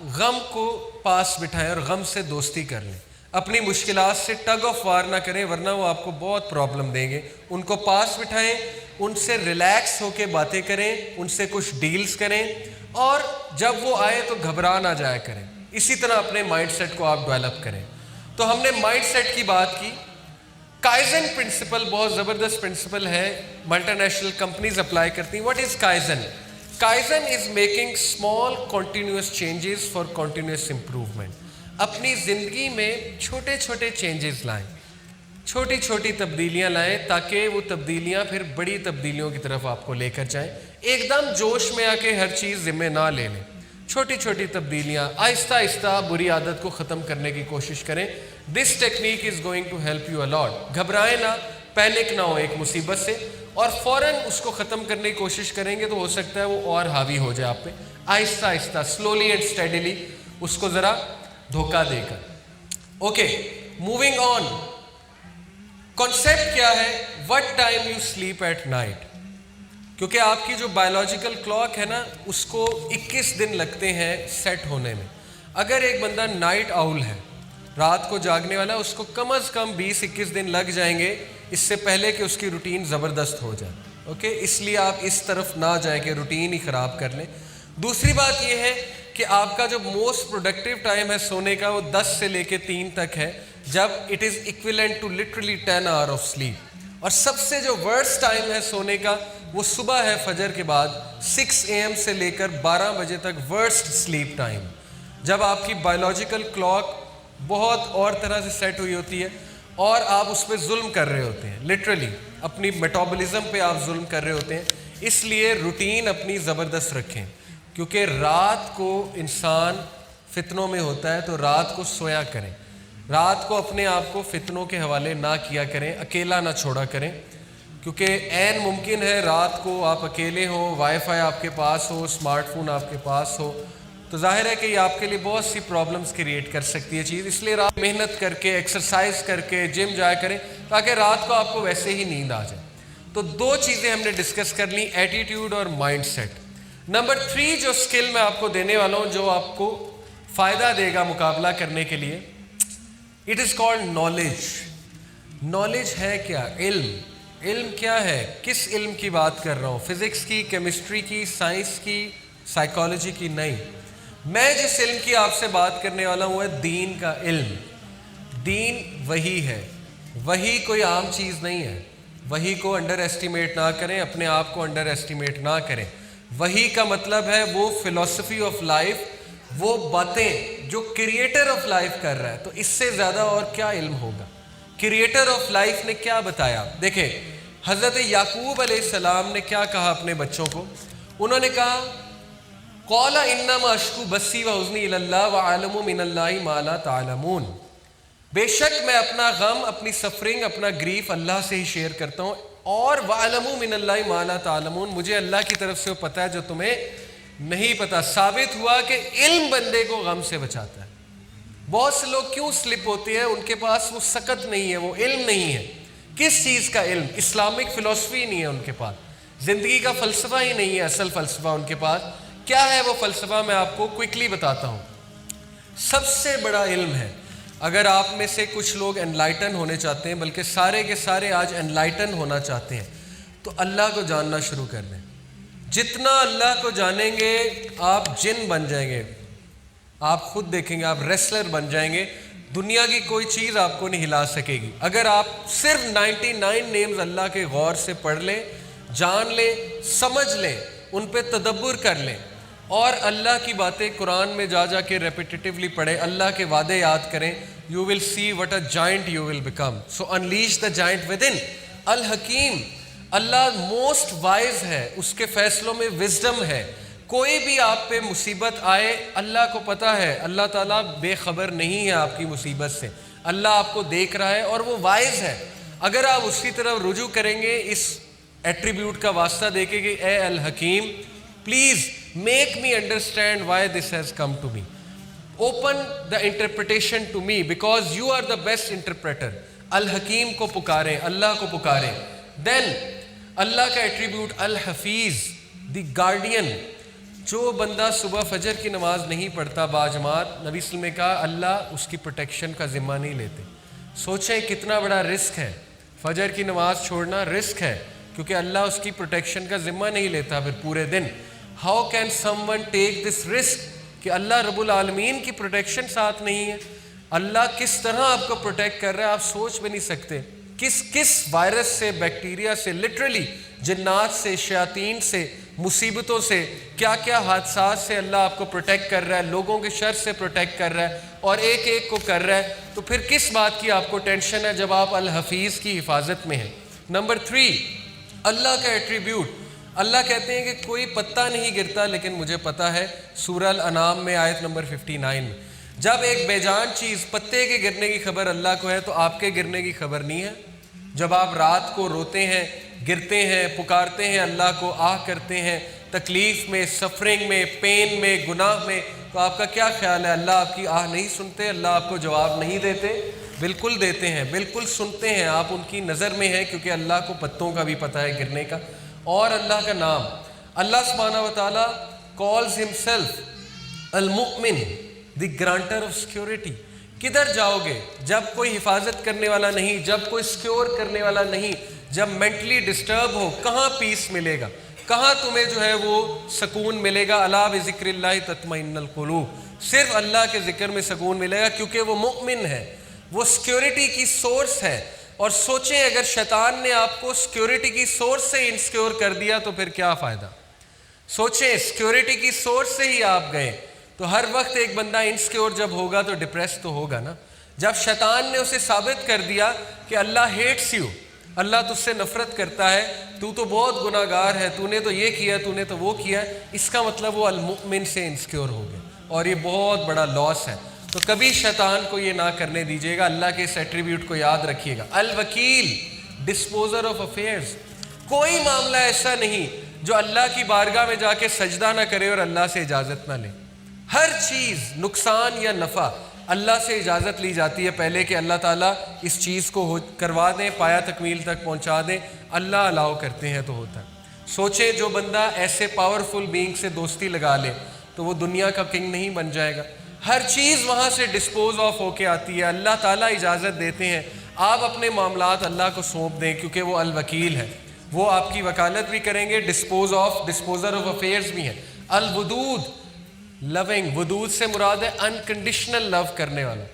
غم کو پاس بٹھائیں اور غم سے دوستی کر لیں. اپنی مشکلات سے ٹگ آف وار نہ کریں ورنہ وہ آپ کو بہت پرابلم دیں گے. ان کو پاس بٹھائیں, ان سے ریلیکس ہو کے باتیں کریں, ان سے کچھ ڈیلز کریں, اور جب وہ آئے تو گھبرا نہ جایا کریں. اسی طرح اپنے مائنڈ سیٹ کو آپ ڈیولپ کریں. تو ہم نے مائنڈ سیٹ کی بات کی. کائزن پرنسپل بہت زبردست پرنسپل ہے, ملٹی نیشنل کمپنیز اپلائی کرتی ہیں. What is kaizen? Kaizen is making small continuous changes for continuous improvement. اپنی زندگی میں چھوٹے چھوٹے چینجز لائیں, چھوٹی چھوٹی تبدیلیاں لائیں, تاکہ وہ تبدیلیاں پھر بڑی تبدیلیوں کی طرف آپ کو لے کر جائیں. ایک دم جوش میں آ کے ہر چیز ذمہ نہ لے لیں. چھوٹی چھوٹی تبدیلیاں آہستہ آہستہ بری عادت کو ختم کرنے کی کوشش کریں. This technique is going to help you a lot. گھبرائیں نہ, پینک نہ ہو ایک مصیبت سے, اور فوراً اس کو ختم کرنے کی کوشش کریں گے تو ہو سکتا ہے وہ اور حاوی ہو جائے آپ پہ. آہستہ آہستہ, سلولی اینڈ اسٹیڈیلی اس کو ذرا دھوکہ دے کر. Okay, moving on. کانسیپٹ کیا ہے؟ What time you sleep at night. کیونکہ آپ کی جو بایولوجیکل کلاک ہے نا, اس کو 21 دن لگتے ہیں سیٹ ہونے میں. اگر ایک بندہ نائٹ آؤل ہے, رات کو جاگنے والا, اس کو کم از کم 20-21 دن لگ جائیں گے اس سے پہلے کہ اس کی روٹین زبردست ہو جائے. اوکے, اس لیے آپ اس طرف نہ جائیں کہ روٹین ہی خراب کر لیں. دوسری بات یہ ہے کہ آپ کا جو موسٹ پروڈکٹیو ٹائم ہے سونے کا, وہ 10 سے لے کے 3 تک ہے, جب it is equivalent to literally 10 hours of sleep. اور سب سے جو ورسٹ ٹائم ہے سونے کا, وہ صبح ہے فجر کے بعد 6 AM سے لے کر 12 بجے تک ورسٹ سلیپ ٹائم, جب آپ کی بایولوجیکل کلاک بہت اور طرح سے سیٹ ہوئی ہوتی ہے اور آپ اس پہ ظلم کر رہے ہوتے ہیں. لٹرلی اپنی میٹابولزم پہ آپ ظلم کر رہے ہوتے ہیں. اس لیے روٹین اپنی زبردست رکھیں, کیونکہ رات کو انسان فتنوں میں ہوتا ہے, تو رات کو سویا کریں. رات کو اپنے آپ کو فتنوں کے حوالے نہ کیا کریں, اکیلا نہ چھوڑا کریں, کیونکہ عین ممکن ہے رات کو آپ اکیلے ہوں, وائی فائی آپ کے پاس ہو, اسمارٹ فون آپ کے پاس ہو, تو ظاہر ہے کہ یہ آپ کے لیے بہت سی پرابلمس کریٹ کر سکتی ہے چیز. اس لیے رات محنت کر کے, ایکسرسائز کر کے, جم جایا کریں, تاکہ رات کو آپ کو ویسے ہی نیند آ جائے. تو 2 چیزیں ہم نے ڈسکس کر لیں, ایٹیٹیوڈ اور مائنڈ سیٹ. نمبر 3 جو اسکل میں آپ کو دینے والا ہوں, جو آپ کو فائدہ دے گا مقابلہ کرنے کے لیے, it is called knowledge. Knowledge ہے کیا؟ علم. علم کیا ہے؟ کس علم کی بات کر رہا ہوں؟ فزکس کی, کیمسٹری کی, سائنس کی, سائیکالوجی کی؟ نہیں. میں جس علم کی آپ سے بات کرنے والا ہوں وہ ہے دین کا علم. دین وہی ہے, وہی کوئی عام چیز نہیں ہے. وہی کو انڈر ایسٹیمیٹ نہ کریں, اپنے آپ کو انڈر ایسٹیمیٹ نہ کریں. وہی کا مطلب ہے وہ فلسفی آف لائف, وہ باتیں جو کریٹر آف لائف کر رہا ہے. تو اس سے زیادہ اور کیا علم ہوگا؟ کریٹر آف لائف نے کیا بتایا؟ دیکھیں, حضرت یعقوب علیہ السلام نے کیا کہا اپنے بچوں کو؟ انہوں نے کہا قال انما اشکو بثی وحزنی الی اللہ واعلم من اللہ ما لا تعلمون. بے شک میں اپنا غم, اپنی سفرنگ, اپنا گریف اللہ سے ہی شیئر کرتا ہوں, اور واعلم من اللہ ما لا تعلمون, مجھے اللہ کی طرف سے وہ پتہ ہے جو تمہیں نہیں پتا. ثابت ہوا کہ علم بندے کو غم سے بچاتا ہے. بہت سے لوگ کیوں سلپ ہوتے ہیں؟ ان کے پاس وہ سکت نہیں ہے, وہ علم نہیں ہے. کس چیز کا علم؟ اسلامک فلسفی نہیں ہے ان کے پاس, زندگی کا فلسفہ ہی نہیں ہے. اصل فلسفہ ان کے پاس کیا ہے؟ وہ فلسفہ میں آپ کو کوئکلی بتاتا ہوں. سب سے بڑا علم ہے, اگر آپ میں سے کچھ لوگ انلائٹن ہونے چاہتے ہیں, بلکہ سارے کے سارے آج انلائٹن ہونا چاہتے ہیں, تو اللہ کو جاننا شروع کر دیں. جتنا اللہ کو جانیں گے آپ جن بن جائیں گے. آپ خود دیکھیں گے, آپ ریسلر بن جائیں گے. دنیا کی کوئی چیز آپ کو نہیں ہلا سکے گی. اگر آپ صرف 99 نیمز اللہ کے غور سے پڑھ لیں, جان لیں, سمجھ لیں, ان پہ تدبر کر لیں, اور اللہ کی باتیں قرآن میں جا جا کے ریپیٹیٹیولی پڑھیں, اللہ کے وعدے یاد کریں, you will see what a giant you will become. So unleash the giant within. الحکیم, اللہ موسٹ وائز ہے, اس کے فیصلوں میں وزڈم ہے. کوئی بھی آپ پہ مصیبت آئے, اللہ کو پتہ ہے, اللہ تعالیٰ بے خبر نہیں ہے آپ کی مصیبت سے. اللہ آپ کو دیکھ رہا ہے اور وہ وائز ہے. اگر آپ اس کی طرف رجوع کریں گے اس ایٹریبیوٹ کا واسطہ دے کے کہ اے الحکیم please make me understand why this has come to me, open the interpretation to me because you are the best interpreter. الحکیم کو پکاریں, اللہ کو پکاریں. دین اللہ کا ایٹریبیوٹ الحفیظ, دی گارڈین, جو بندہ صبح فجر کی نماز نہیں پڑھتا باجماعت، نبی صلی اللہ علیہ وسلم نے کہا اللہ اس کی پروٹیکشن کا ذمہ نہیں لیتے. سوچیں کتنا بڑا رسک ہے، فجر کی نماز چھوڑنا رسک ہے، کیونکہ اللہ اس کی پروٹیکشن کا ذمہ نہیں لیتا پھر پورے دن. How can someone take this risk کہ اللہ رب العالمین کی پروٹیکشن ساتھ نہیں ہے؟ اللہ کس طرح آپ کو پروٹیکٹ کر رہا ہے آپ سوچ بھی نہیں سکتے. کس وائرس سے، بیکٹیریا سے، لٹرلی جنات سے، شیاطین سے، مصیبتوں سے، کیا کیا حادثات سے اللہ آپ کو پروٹیکٹ کر رہا ہے، لوگوں کے شر سے پروٹیکٹ کر رہا ہے اور ایک ایک کو کر رہا ہے. تو پھر کس بات کی آپ کو ٹینشن ہے جب آپ الحفیظ کی حفاظت میں ہیں. نمبر 3، اللہ کا ایٹریبیوٹ. اللہ کہتے ہیں کہ کوئی پتا نہیں گرتا لیکن مجھے پتا ہے. سورہ الانعام میں آیت نمبر 59 میں جب ایک بے جان چیز پتے کے گرنے کی خبر اللہ کو ہے تو آپ کے گرنے کی خبر نہیں ہے؟ جب آپ رات کو روتے ہیں، گرتے ہیں، پکارتے ہیں اللہ کو، آہ کرتے ہیں تکلیف میں، سفرنگ میں، پین میں، گناہ میں، تو آپ کا کیا خیال ہے اللہ آپ کی آہ نہیں سنتے؟ اللہ آپ کو جواب نہیں دیتے؟ بالکل دیتے ہیں، بالکل سنتے ہیں. آپ ان کی نظر میں ہیں کیونکہ اللہ کو پتوں کا بھی پتہ ہے گرنے کا. اور اللہ کا نام، اللہ سبحانہ و تعالیٰ calls himself المؤمن، دی گرانٹر آف سیکیورٹی. کدھر جاؤ گے جب کوئی حفاظت کرنے والا نہیں، جب کوئی سیکیور کرنے والا نہیں، جب مینٹلی ڈسٹرب ہو، کہاں پیس ملے گا؟ کہاں تمہیں جو ہے وہ سکون ملے گا؟ الا بذکر اللہ تطمئن القلوب. صرف اللہ کے ذکر میں سکون ملے گا کیونکہ وہ مؤمن ہے، وہ سیکیورٹی کی سورس ہے. اور سوچیں اگر شیطان نے آپ کو سیکیورٹی کی سورس سے انسیکیور کر دیا تو پھر کیا فائدہ؟ سوچیں سیکیورٹی کی سورس سے ہی آپ گئے تو ہر وقت ایک بندہ انسیکیور جب ہوگا تو ڈپریس تو ہوگا نا. جب شیطان نے اسے ثابت کر دیا کہ اللہ ہیٹس یو، اللہ تجھ سے نفرت کرتا ہے، تو بہت گناہ گار ہے، تو نے تو یہ کیا، تو نے تو وہ کیا، اس کا مطلب وہ المؤمن سے انسیکیور ہو گئے اور یہ بہت بڑا لاس ہے. تو کبھی شیطان کو یہ نہ کرنے دیجیے گا. اللہ کے اس ایٹریبیوٹ کو یاد رکھیے گا. الوکیل، ڈسپوزر آف افیئرز. کوئی معاملہ ایسا نہیں جو اللہ کی بارگاہ میں جا کے سجدہ نہ کرے اور اللہ سے اجازت نہ لے. ہر چیز نقصان یا نفع اللہ سے اجازت لی جاتی ہے پہلے کہ اللہ تعالیٰ اس چیز کو کروا دیں، پایا تکمیل تک پہنچا دیں. اللہ الاؤ کرتے ہیں تو ہوتا ہے. سوچیں جو بندہ ایسے پاورفل بینگ سے دوستی لگا لے تو وہ دنیا کا کنگ نہیں بن جائے گا. ہر چیز وہاں سے ڈسپوز آف ہو کے آتی ہے. اللہ تعالیٰ اجازت دیتے ہیں. آپ اپنے معاملات اللہ کو سونپ دیں کیونکہ وہ الوکیل ہے، وہ آپ کی وکالت بھی کریں گے. ڈسپوزر آف افیئرز بھی ہیں. الودود، لونگ. ودود سے مراد ہے انکنڈیشنل لو کرنے والا.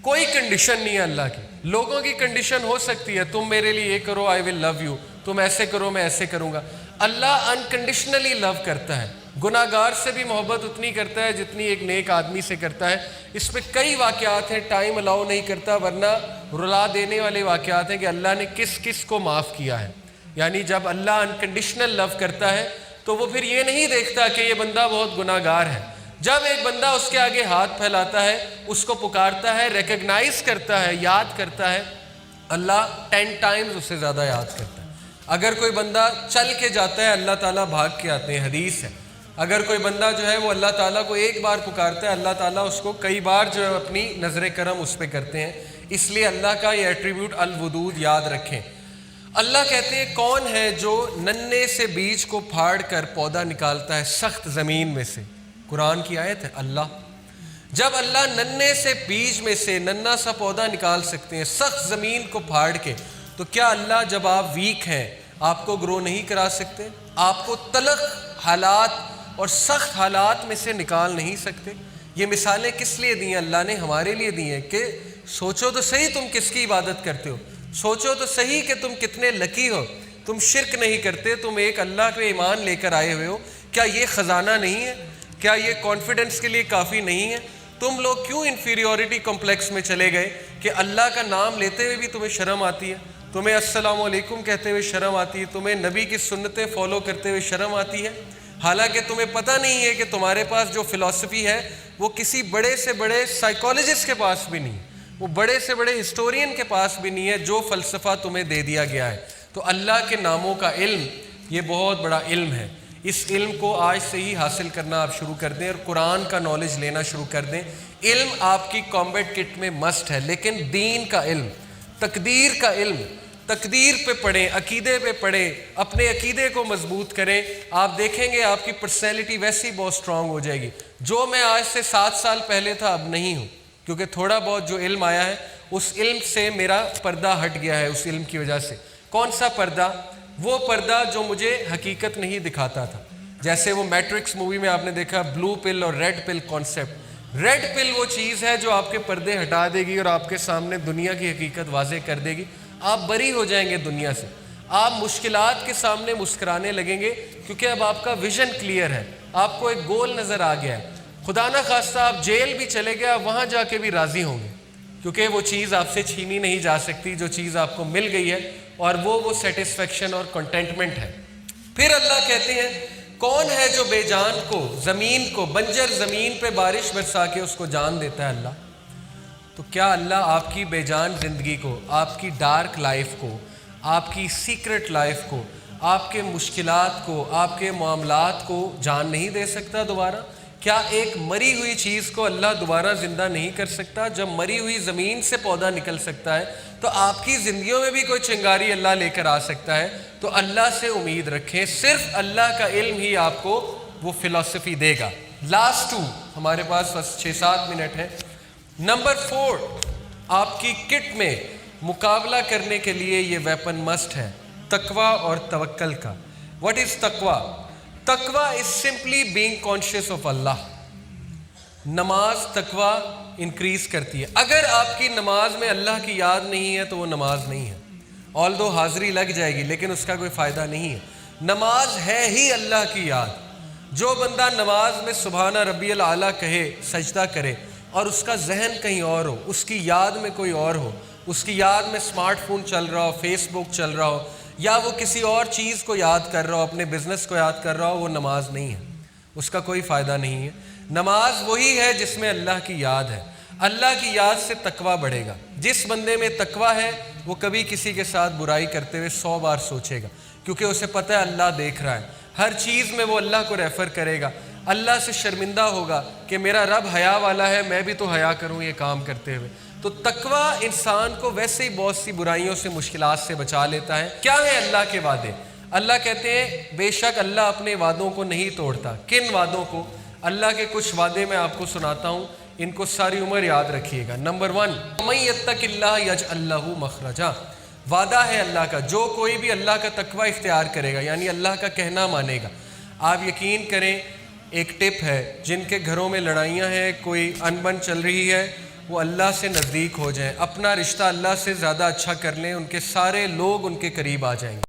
کوئی کنڈیشن نہیں ہے اللہ کی. لوگوں کی کنڈیشن ہو سکتی ہے، تم میرے لیے یہ کرو آئی ول لو یو، تم ایسے کرو میں ایسے کروں گا. اللہ انکنڈیشنلی لو کرتا ہے. گناہ گار سے بھی محبت اتنی کرتا ہے جتنی ایک نیک آدمی سے کرتا ہے. اس پہ کئی واقعات ہیں، ٹائم الاؤ نہیں کرتا ورنہ رلا دینے والے واقعات ہیں کہ اللہ نے کس کس کو معاف کیا ہے. یعنی جب اللہ انکنڈیشنل لو کرتا ہے تو وہ پھر یہ نہیں دیکھتا کہ یہ بندہ بہت گناہ گار ہے. جب ایک بندہ اس کے آگے ہاتھ پھیلاتا ہے، اس کو پکارتا ہے، ریکگنائز کرتا ہے، یاد کرتا ہے، اللہ 10 ٹائمز اس سے زیادہ یاد کرتا ہے. اگر کوئی بندہ چل کے جاتا ہے اللہ تعالیٰ بھاگ کے آتے ہیں، حدیث ہے. اگر کوئی بندہ جو ہے وہ اللہ تعالیٰ کو ایک بار پکارتا ہے، اللہ تعالیٰ اس کو کئی بار جو ہے اپنی نظر کرم اس پہ کرتے ہیں. اس لیے اللہ کا یہ ایٹریبیوٹ الودود یاد رکھیں. اللہ کہتے ہیں کون ہے جو ننھے سے بیج کو پھاڑ کر پودا نکالتا ہے سخت زمین میں سے. قرآن کی آیت ہے. اللہ جب اللہ ننھے سے بیج میں سے ننھا سا پودا نکال سکتے ہیں سخت زمین کو پھاڑ کے، تو کیا اللہ جب آپ ویک ہیں آپ کو گرو نہیں کرا سکتے؟ آپ کو تلخ حالات اور سخت حالات میں سے نکال نہیں سکتے؟ یہ مثالیں کس لیے دی ہیں؟ اللہ نے ہمارے لیے دی ہیں کہ سوچو تو صحیح تم کس کی عبادت کرتے ہو. سوچو تو صحیح کہ تم کتنے لکی ہو. تم شرک نہیں کرتے، تم ایک اللہ پہ ایمان لے کر آئے ہوئے ہو. کیا یہ خزانہ نہیں ہے؟ کیا یہ کانفیڈنس کے لیے کافی نہیں ہے؟ تم لوگ کیوں انفیریورٹی کمپلیکس میں چلے گئے کہ اللہ کا نام لیتے ہوئے بھی تمہیں شرم آتی ہے، تمہیں السلام علیکم کہتے ہوئے شرم آتی ہے، تمہیں نبی کی سنتیں فالو کرتے ہوئے شرم آتی ہے، حالانکہ تمہیں پتہ نہیں ہے کہ تمہارے پاس جو فلسفی ہے وہ کسی بڑے سے بڑے سائیکالوجسٹ کے پاس بھی نہیں، وہ بڑے سے بڑے ہسٹورین کے پاس بھی نہیں ہے جو فلسفہ تمہیں دے دیا گیا ہے. تو اللہ کے ناموں کا علم یہ بہت بڑا علم ہے. اس علم کو آج سے ہی حاصل کرنا آپ شروع کر دیں اور قرآن کا نالج لینا شروع کر دیں. علم آپ کی کامبیٹ کٹ میں مسٹ ہے، لیکن دین کا علم، تقدیر کا علم، تقدیر پہ پڑھیں, عقیدے پہ پڑھیں, اپنے عقیدے کو مضبوط کریں, آپ دیکھیں گے آپ کی پرسنالٹی ویسی بہت سٹرونگ ہو جائے گی. جو میں آج سے 7 سال پہلے تھا اب نہیں ہوں, کیونکہ تھوڑا بہت جو علم آیا ہے اس علم سے میرا پردہ ہٹ گیا ہے. اس علم کی وجہ سے کون سا پردہ؟ وہ پردہ جو مجھے حقیقت نہیں دکھاتا تھا. جیسے وہ میٹرکس مووی میں آپ نے دیکھا بلو پل اور ریڈ پل کانسیپٹ. ریڈ پل وہ چیز ہے جو آپ کے پردے ہٹا دے گی اور آپ کے سامنے دنیا کی حقیقت واضح کر دے گی. آپ بری ہو جائیں گے دنیا سے, آپ مشکلات کے سامنے مسکرانے لگیں گے, کیونکہ اب آپ کا ویژن کلیئر ہے, آپ کو ایک گول نظر آ گیا ہے. خدا نہ خواستہ آپ جیل بھی چلے گئے, آپ وہاں جا کے بھی راضی ہوں گے, کیونکہ وہ چیز آپ سے چھینی نہیں جا سکتی جو چیز آپ کو مل گئی ہے, اور وہ سیٹسفیکشن اور کنٹینٹمنٹ ہے. پھر اللہ کہتے ہیں کون ہے جو بے جان کو, زمین کو, بنجر زمین پہ بارش برسا کے اس کو جان دیتا ہے اللہ. تو کیا اللہ آپ کی بے جان زندگی کو, آپ کی ڈارک لائف کو, آپ کی سیکرٹ لائف کو, آپ کے مشکلات کو, آپ کے معاملات کو جان نہیں دے سکتا دوبارہ؟ کیا ایک مری ہوئی چیز کو اللہ دوبارہ زندہ نہیں کر سکتا؟ جب مری ہوئی زمین سے پودا نکل سکتا ہے تو آپ کی زندگیوں میں بھی کوئی چنگاری اللہ لے کر آ سکتا ہے. تو اللہ سے امید رکھیں, صرف اللہ کا علم ہی آپ کو وہ فلسفی دے گا. لاسٹ 2 ہمارے پاس بس 6-7 منٹ ہے. نمبر 4, آپ کی کٹ میں مقابلہ کرنے کے لیے یہ ویپن مسٹ ہے, تقویٰ اور توکل کا. واٹ از تقویٰ؟ تقویٰ is simply being conscious of Allah. نماز تقویٰ انکریز کرتی ہے. اگر آپ کی نماز میں اللہ کی یاد نہیں ہے تو وہ نماز نہیں ہے. آلدو حاضری لگ جائے گی لیکن اس کا کوئی فائدہ نہیں ہے. نماز ہے ہی اللہ کی یاد. جو بندہ نماز میں سبحان ربی الاعلیٰ کہے, سجدہ کرے, اور اس کا ذہن کہیں اور ہو, اس کی یاد میں کوئی اور ہو, اس کی یاد میں اسمارٹ فون چل رہا ہو, فیس بک چل رہا ہو, یا وہ کسی اور چیز کو یاد کر رہا ہو, اپنے بزنس کو یاد کر رہا ہو, وہ نماز نہیں ہے, اس کا کوئی فائدہ نہیں ہے. نماز وہی ہے جس میں اللہ کی یاد ہے. اللہ کی یاد سے تقویٰ بڑھے گا. جس بندے میں تقویٰ ہے وہ کبھی کسی کے ساتھ برائی کرتے ہوئے 100 بار سوچے گا, کیونکہ اسے پتہ ہے اللہ دیکھ رہا ہے. ہر چیز میں وہ اللہ کو ریفر کرے گا, اللہ سے شرمندہ ہوگا کہ میرا رب حیا والا ہے, میں بھی تو حیا کروں یہ کام کرتے ہوئے. تو تقویٰ انسان کو ویسے ہی بہت سی برائیوں سے, مشکلات سے بچا لیتا ہے. کیا ہے اللہ کے وعدے؟ اللہ کہتے ہیں بے شک اللہ اپنے وعدوں کو نہیں توڑتا. کن وعدوں کو؟ اللہ کے کچھ وعدے میں آپ کو سناتا ہوں, ان کو ساری عمر یاد رکھیے گا. نمبر 1, وَمَن يَتَّقِ اللَّهَ يَجْعَل لَّهُ مَخْرَجًا. وعدہ ہے اللہ کا, جو کوئی بھی اللہ کا تقویٰ اختیار کرے گا, یعنی اللہ کا کہنا مانے گا. آپ یقین کریں, ایک ٹپ ہے, جن کے گھروں میں لڑائیاں ہیں, کوئی انبن چل رہی ہے, وہ اللہ سے نزدیک ہو جائیں, اپنا رشتہ اللہ سے زیادہ اچھا کر لیں, ان کے سارے لوگ ان کے قریب آ جائیں گے.